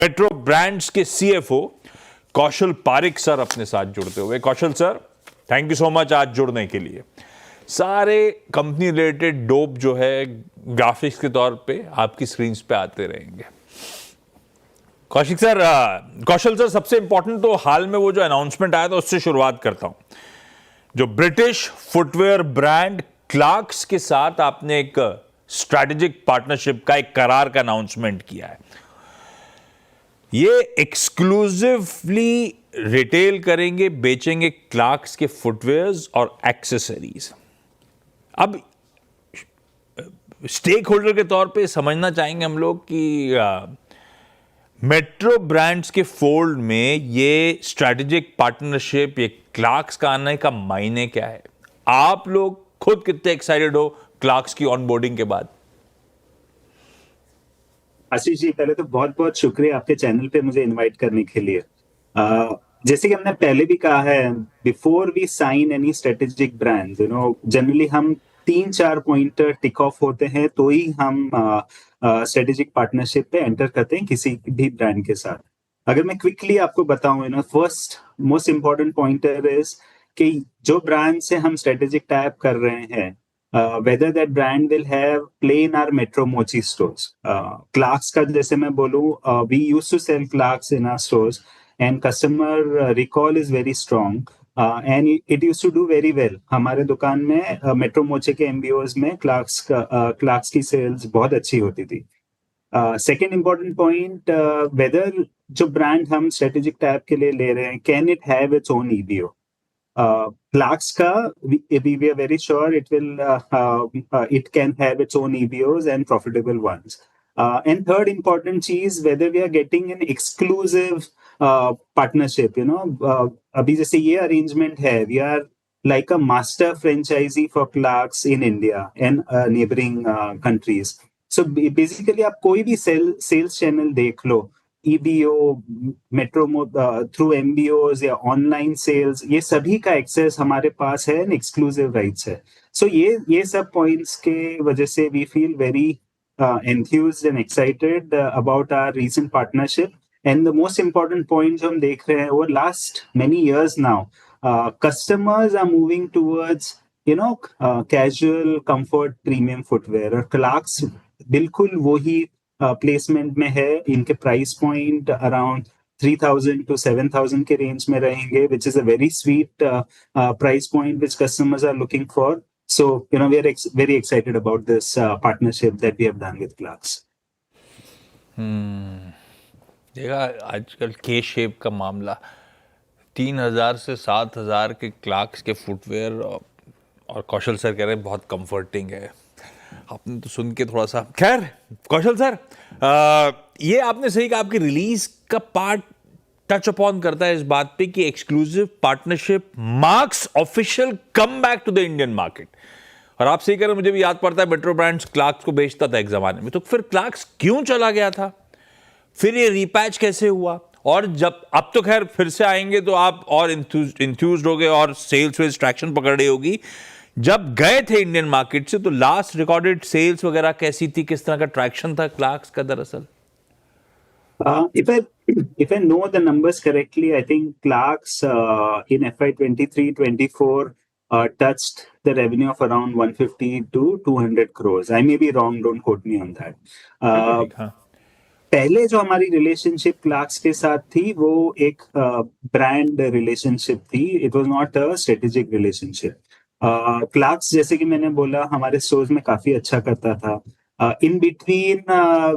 Metro brands के CFO Kaushal Parik sir अपने साथ जुड़ते हुए। Kaushal sir, thank you so much आज जुड़ने के लिए। सारे कंपनी रिलेटेड डोप जो है ग्राफिक्स के तौर पे आपकी स्क्रीन पे आते रहेंगे। कौशल सर, सबसे इंपॉर्टेंट तो हाल में वो जो अनाउंसमेंट आया था उससे शुरुआत करता हूं। जो ब्रिटिश फुटवेयर ब्रांड क्लार्क्स के साथ आपने एक स्ट्रैटेजिक पार्टनरशिप का एक करार का अनाउंसमेंट किया है। ये एक्सक्लूसिवली रिटेल करेंगे, बेचेंगे क्लार्क्स के फुटवेयर्स और एक्सेसरीज। अब स्टेक होल्डर के तौर पे समझना चाहेंगे हम लोग कि मेट्रो ब्रांड्स के फोल्ड में ये स्ट्रैटेजिक पार्टनरशिप, ये क्लार्क्स का आने का मायने क्या है? आप लोग खुद कितने एक्साइटेड हो क्लार्क्स की ऑनबोर्डिंग के बाद? आशीष जी, पहले तो बहुत बहुत शुक्रिया आपके चैनल पे मुझे इनवाइट करने के लिए। जैसे कि हमने पहले भी कहा है, before we sign any strategic brand, generally हम 3-4 पॉइंट टिक ऑफ होते हैं तो ही हम स्ट्रेटेजिक पार्टनरशिप पे एंटर करते हैं किसी भी ब्रांड के साथ। अगर मैं क्विकली आपको बताऊं, first most important pointer is कि जो ब्रांड से हम स्ट्रेटेजिक टाइप कर रहे हैं, whether that brand will have play in our Metro Mochi stores. Clarks का जैसे मैं बोलूँ, we used to sell Clarks in our stores and customer recall is very strong and it used to do very well. हमारे दुकान में Metro Mochi के MBOs में Clarks की sales बहुत अच्छी होती थी। Second important point, whether जो brand हम strategic type के लिए ले रहे हैं, can it have its own EBO? Clarks ka, we are very sure it can have its own EBOs and profitable ones. And third important cheese, whether we are getting an exclusive partnership, अभी जैसे ये arrangement है, we are like a master franchisee for Clarks in India and neighboring countries. So basically आप कोई भी sales channel देख लो, EBO, metro through MBOs या online sales, ये सभी का एक्सेस हमारे पास है, एक्सक्लूसिव राइट्स है। सो ये सब पॉइंट्स के वजह से we feel very enthused and excited about our recent partnership. And the most important point जो हम देख रहे हैं, over last many years now, customers are moving towards casual comfort premium footwear, और Clarks बिल्कुल वही प्लेसमेंट में है। इनके प्राइस पॉइंट अराउंड 3,000 to 7,000 के रेंज में रहेंगे, which is a very sweet price point which customers are looking for. So, we are very excited about this partnership that we have done with Clarks. देखा आजकल के shape का मामला, 3,000 से 7,000 के क्लार्क्स के फुटवेयर, और कौशल सर कह रहे हैं बहुत कंफर्टिंग है। आपने तो सुन के थोड़ा सा, खैर कौशल सर, ये आपने सही कहा, आपकी रिलीज का पार्ट टच अपॉन करता है इस बात पे कि exclusive partnership marks official come back to the Indian market. और आप सही कह रहे हैं, मुझे भी याद पड़ता है मेट्रो ब्रांड्स क्लार्क्स को बेचता था एक जमाने में, तो फिर क्लार्क्स क्यों चला गया था, फिर ये रीपैच कैसे हुआ, और जब अब तो खैर फिर से आएंगे तो आप और इंथ्यूज्ड हो गए और सेल्स वेल्स ट्रैक्शन पकड़ रही होगी। जब गए थे इंडियन मार्केट से तो लास्ट रिकॉर्डेड सेल्स वगैरह कैसी थी, किस तरह का ट्रैक्शन था क्लार्क्स का दरअसल? If I know the numbers correctly, I think Clarks in FY 23-24 touched the revenue of around 150 to 200 crores. I may be wrong, don't quote me on that. पहले जो हमारी रिलेशनशिप क्लार्क्स के साथ थी वो एक ब्रांड रिलेशनशिप थी, it was not a strategic relationship. Clarks जैसे कि मैंने बोला हमारे स्टोर्स में काफी अच्छा करता था। In between,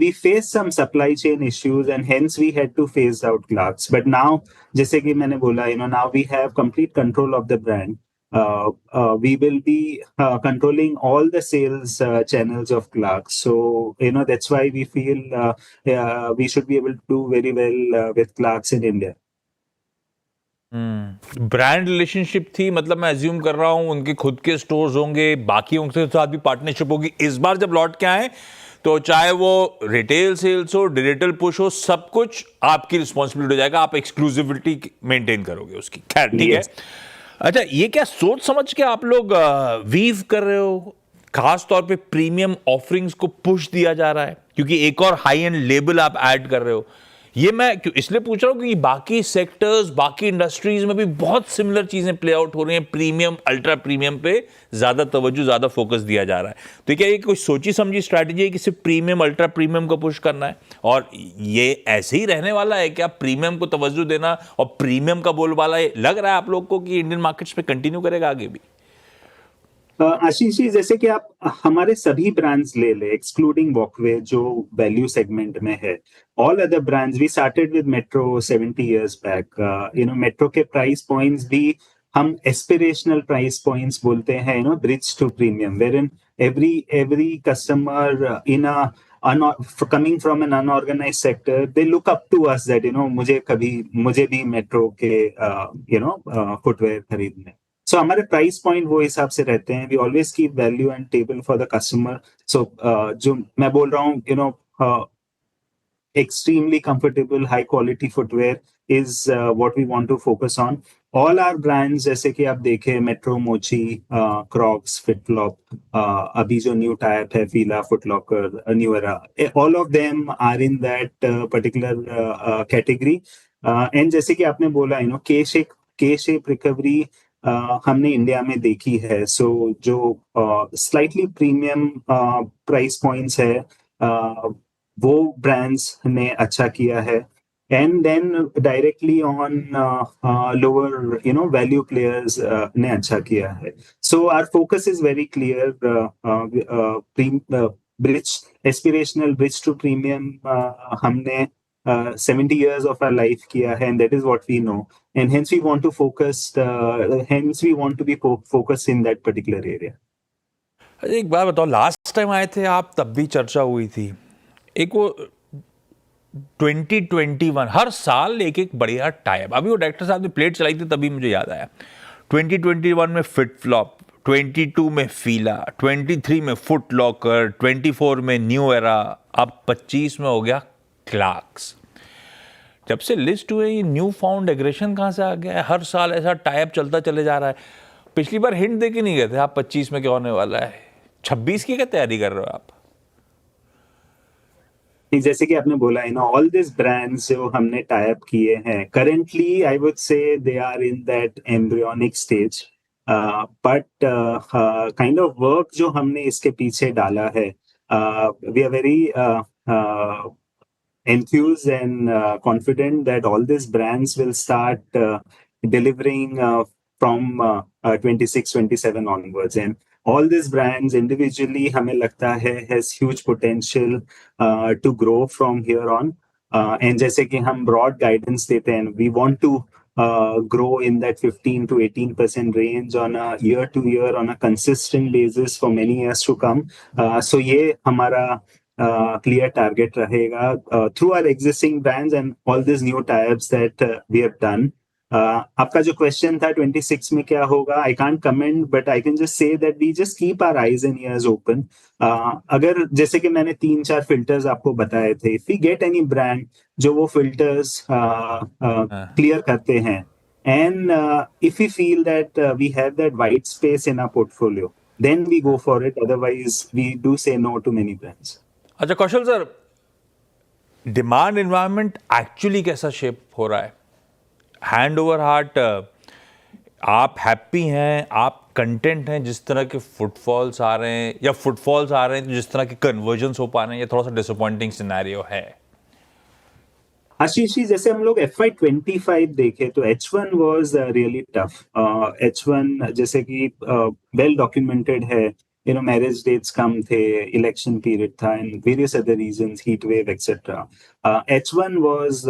we faced some supply chain issues and hence we had to phase out Clarks. But now, जैसे कि मैंने बोला, now we have complete control of the brand. We will be controlling all the sales channels of Clarks. So, that's why we feel we should be able to do very well with Clarks in India. Brand relationship थी, मतलब मैं assume कर रहा हूं उनके खुद के stores होंगे, बाकी उनके साथ भी पार्टनरशिप होगी। इस बार जब लौट के आए तो चाहे वो रिटेल सेल्स हो, डिजिटल पुश हो, सब कुछ आपकी रिस्पॉन्सिबिलिटी हो जाएगा, आप एक्सक्लूसिविटी मेंटेन करोगे उसकी। खैर ठीक है। अच्छा, ये क्या सोच समझ के आप लोग वीव कर रहे हो, खास तौर पे प्रीमियम ऑफरिंग्स को पुश दिया जा रहा है क्योंकि एक और हाई एंड लेबल आप ऐड कर रहे हो, ये मैं इसलिए पूछ रहा हूँ कि बाकी सेक्टर्स, बाकी इंडस्ट्रीज में भी बहुत सिमिलर चीजें प्ले आउट हो रही हैं। प्रीमियम, अल्ट्रा प्रीमियम पे ज्यादा तवज्जो, ज्यादा फोकस दिया जा रहा है। तो क्या ये कोई सोची समझी स्ट्रैटेजी है कि सिर्फ प्रीमियम, अल्ट्रा प्रीमियम को पुश करना है, और ये ऐसे ही रहने वाला है क्या? प्रीमियम को तवज्जो देना और प्रीमियम का बोलबाला लग रहा है आप लोग को कि इंडियन मार्केट्स में कंटिन्यू करेगा आगे भी? आशीष जी, जैसे कि आप हमारे सभी ब्रांड्स ले ले एक्सक्लूडिंग वॉकवे जो वैल्यू सेगमेंट में है, all other brands, we started with Metro 70 years back. Metro के प्राइस पॉइंट्स भी हम एस्पिरेशनल प्राइस पॉइंट्स बोलते हैं, bridge to premium, where in every customer in a coming from an unorganized sector, they look up to us that मुझे भी metro के footwear खरीदने। सो हमारे प्राइस पॉइंट वो हिसाब से रहते हैं। We always keep value and table for the customer. So जो मैं बोल रहा हूँ, extremely comfortable, high quality footwear is what we want to focus on. All our brands, जैसे कि आप देखें, मेट्रो, मोची, क्रॉक्स, फिटफ्लॉप, अभी जो न्यू टाइप है, Fila, Foot Locker, New Era, all of them are in that particular category. And जैसे कि आपने बोला, के शेप रिकवरी हमने इंडिया में देखी है। सो जो स्लाइटली प्रीमियम प्राइस पॉइंट्स है, वो ब्रांड्स ने अच्छा किया है। And then directly on lower value players ने अच्छा किया है। So our focus is very clear, bridge, aspirational bridge to premium हमने 70 years of our life किया है, and that is what we know, and hence we want to be focused in that particular area. एक बात बताओ, last time आए थे आप तब भी चर्चा हुई थी, एक वो 2021, हर साल एक एक बढ़िया टाइप, अभी वो डायरेक्टर साहब ने प्लेट चलाई थी तभी मुझे याद आया। 2021 में फिट फ्लॉप, 22 में फीला, 23 में फुट लॉकर, 24 में न्यू एरा, अब 25 में हो गया क्लार्क्स। जब से लिस्ट हुए, ये न्यू फाउंड एग्रेशन कहाँ से आ गया है? हर साल ऐसा टाइप चलता चले जा रहा है। पिछली बार हिंट दे के नहीं गए थे आप 25 में क्या होने वाला है, 26 की क्या तैयारी कर रहे हो आप? जैसे कि आपने बोला है ना, ऑल दिस ब्रांड्स जो हमने टाई अप किए हैं, currently I would say they are in that embryonic stage, but kind of work जो हमने इसके पीछे डाला है, we are very enthused and confident that all these brands will start delivering from 26, 27 onwards. And all these brands individually, हमें लगता है, has huge potential to grow from here on. And जैसे कि हम broad guidance देते हैं, we want to grow in that 15 to 18% range on a year-to-year, on a consistent basis for many years to come. So ये हमारा clear target रहेगा through our existing brands and all these new tie-ups that we have done. आपका जो question था 26 में क्या होगा, I can't comment, but I can just say that we just keep our eyes and ears open. अगर जैसे कि मैंने 3-4 फिल्टर्स आपको बताए थे, if we get any brand जो वो फिल्टर्स क्लियर करते हैं, and if we feel that we have that white space in our portfolio, then we go for it. Otherwise, we do say no to many brands. अच्छा कौशल sir, demand environment actually कैसा shape हो रहा है? Hand over heart, आप happy हैं, आप content हैं जिस तरह के फुटफॉल्स आ रहे हैं, या फुटफॉल्स आ रहे हैं तो जिस तरह के कन्वर्जन्स हो पा रहे हैं, या थोड़ा सा डिसअपॉइंटिंग सिनेरियो है? आशीष जी, जैसे हम लोग FY25 देखे तो H1 was really tough. H1 जैसे कि वेल डॉक्यूमेंटेड है, मैरिज डेट्स कम थे, इलेक्शन पीरियड था, and various other reasons, heat wave etcetera. H1 was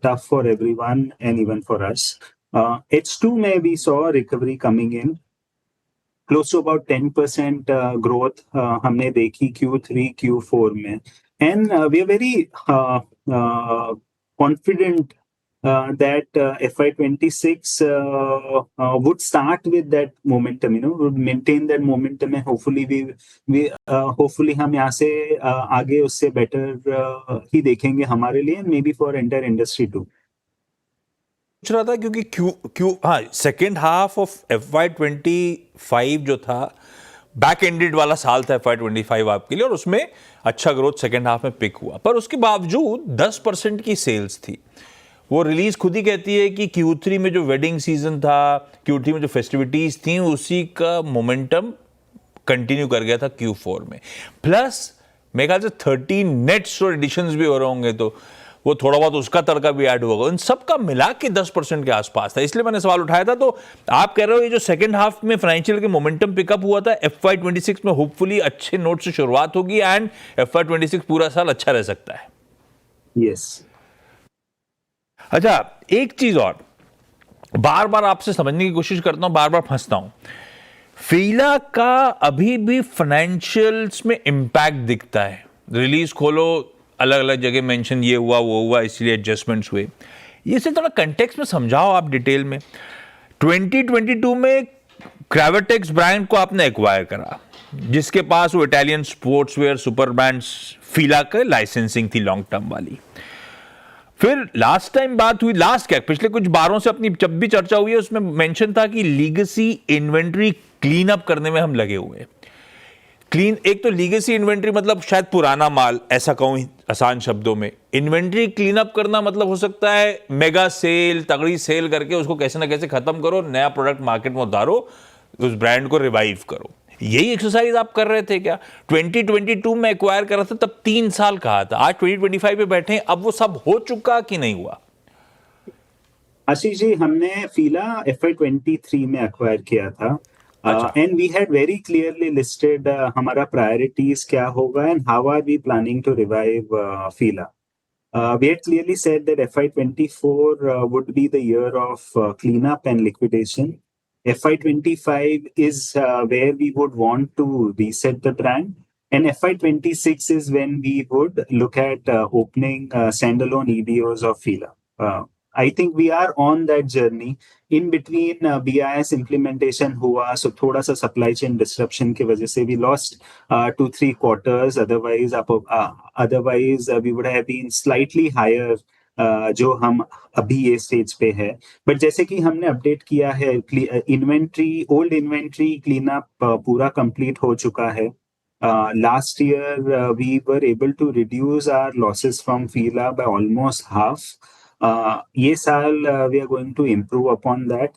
tough for everyone and even for us. H2 में we saw recovery coming in, close to about 10% growth हमने देखी Q3, Q4 में, and we are very confident that FY26 would start with that momentum, would maintain that momentum, and hopefully हम यहाँ से आगे उससे better ही देखेंगे हमारे लिए, and maybe for entire industry too. पूछ रहा था क्योंकि सेकेंड हाफ ऑफ FY25 जो था बैक एंडेड वाला साल था FY25 आपके लिए, और उसमें अच्छा ग्रोथ सेकेंड हाफ में पिक हुआ, पर उसके बावजूद 10% की सेल्स थी। वो रिलीज खुद ही कहती है कि Q3 में जो वेडिंग सीजन था, Q3 में जो फेस्टिविटीज थी, उसी का मोमेंटम कंटिन्यू कर गया था Q4 में। प्लस मेरे ख्याल से 13 नेट स्टोर एडिशंस भी हो रहे होंगे, तो वो थोड़ा बहुत उसका तड़का भी ऐड होगा। इन सब का मिला के 10% के आसपास था, इसलिए मैंने सवाल उठाया था। तो आप कह रहे हो ये जो सेकंड हाफ में फाइनेंशियल के मोमेंटम पिकअप हुआ था, FY26 में होपफुली अच्छे नोट से शुरुआत होगी एंड FY26 पूरा साल अच्छा रह सकता है। यस। अच्छा, एक चीज और बार बार आपसे समझने की कोशिश करता हूं, बार बार फंसता हूं। फीला का अभी भी फाइनेंशियल्स में इंपैक्ट दिखता है। रिलीज खोलो, अलग अलग जगह मेंशन ये हुआ वो हुआ, इसलिए एडजस्टमेंट्स हुए। ये से थोड़ा कंटेक्स्ट में समझाओ आप डिटेल में। 2022 में क्रावेटेक्स ब्रांड को आपने एक्वायर करा, जिसके पास वो इटालियन स्पोर्ट्सवेयर सुपर ब्रांड्स फीला के लाइसेंसिंग थी लॉन्ग टर्म वाली। फिर लास्ट टाइम बात हुई, लास्ट क्या पिछले कुछ बारों से अपनी जब भी चर्चा हुई है उसमें मेंशन था कि लीगेसी इन्वेंट्री क्लीन अप करने में हम लगे हुए हैं। क्लीन, एक तो लीगेसी इन्वेंट्री मतलब शायद पुराना माल, ऐसा कहूं आसान शब्दों में। इन्वेंट्री क्लीन अप करना मतलब हो सकता है मेगा सेल, तगड़ी सेल करके उसको कैसे ना कैसे खत्म करो, नया प्रोडक्ट मार्केट में उतारो, उस ब्रांड को रिवाइव करो। यही एक्सरसाइज आप कर रहे थे क्या? 2022 में एक्वायर करा था तब 3 साल कहा था, आज 2025 पे बैठे हैं, अब वो सब हो चुका कि नहीं हुआ? आशीष जी, हमने फीला FY23 में एक्वायर किया था, and we had very clearly listed हमारा प्रायोरिटीज क्या होगा and how are we planning to revive Fila. We had clearly said that FY24 would be the year of cleanup and liquidation. FY25 is where we would want to reset the brand, and FY26 is when we would look at opening standalone EBOs of Fila. I think we are on that journey. In between BIS implementation हुआ, so थोड़ा सा supply chain disruption की वजह से we lost 2-3 quarters. Otherwise we would have been slightly higher जो हम अभी ये स्टेज पे है. बट जैसे कि हमने अपडेट किया है, inventory, old inventory clean up पूरा कंप्लीट हो चुका है. Last year we were able to reduce our losses from Fila by almost half. ये साल we are going to improve upon that.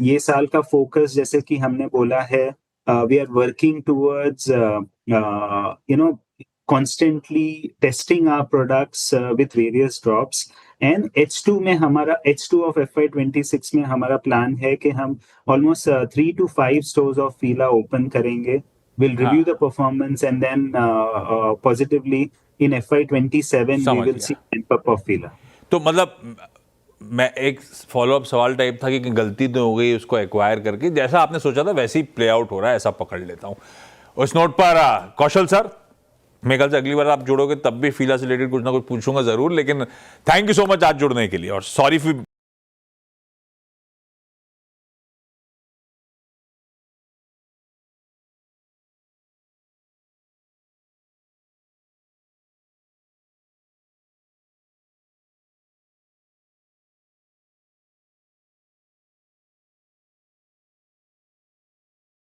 ये साल का फोकस जैसे कि हमने बोला है, we are working towards constantly testing our products with various drops. And H2 में हमारा, H2 of FY26 में हमारा प्लान है कि हम almost 3 to 5 stores of Fila open करेंगे. We'll review the performance and then positively in FY27 we will see ramp up of Fila. तो मतलब मैं एक फॉलोअप सवाल टाइप था कि गलती तो हो गई उसको एक्वायर करके, जैसा आपने सोचा था वैसे ही प्ले आउट हो रहा है, ऐसा पकड़ लेता हूं। उस नोट पर कौशल सर, मेरे ख्याल से अगली बार आप जुड़ोगे तब भी फीला से रिलेटेड कुछ ना कुछ पूछूंगा जरूर, लेकिन थैंक यू सो मच आज जुड़ने के लिए, और सॉरी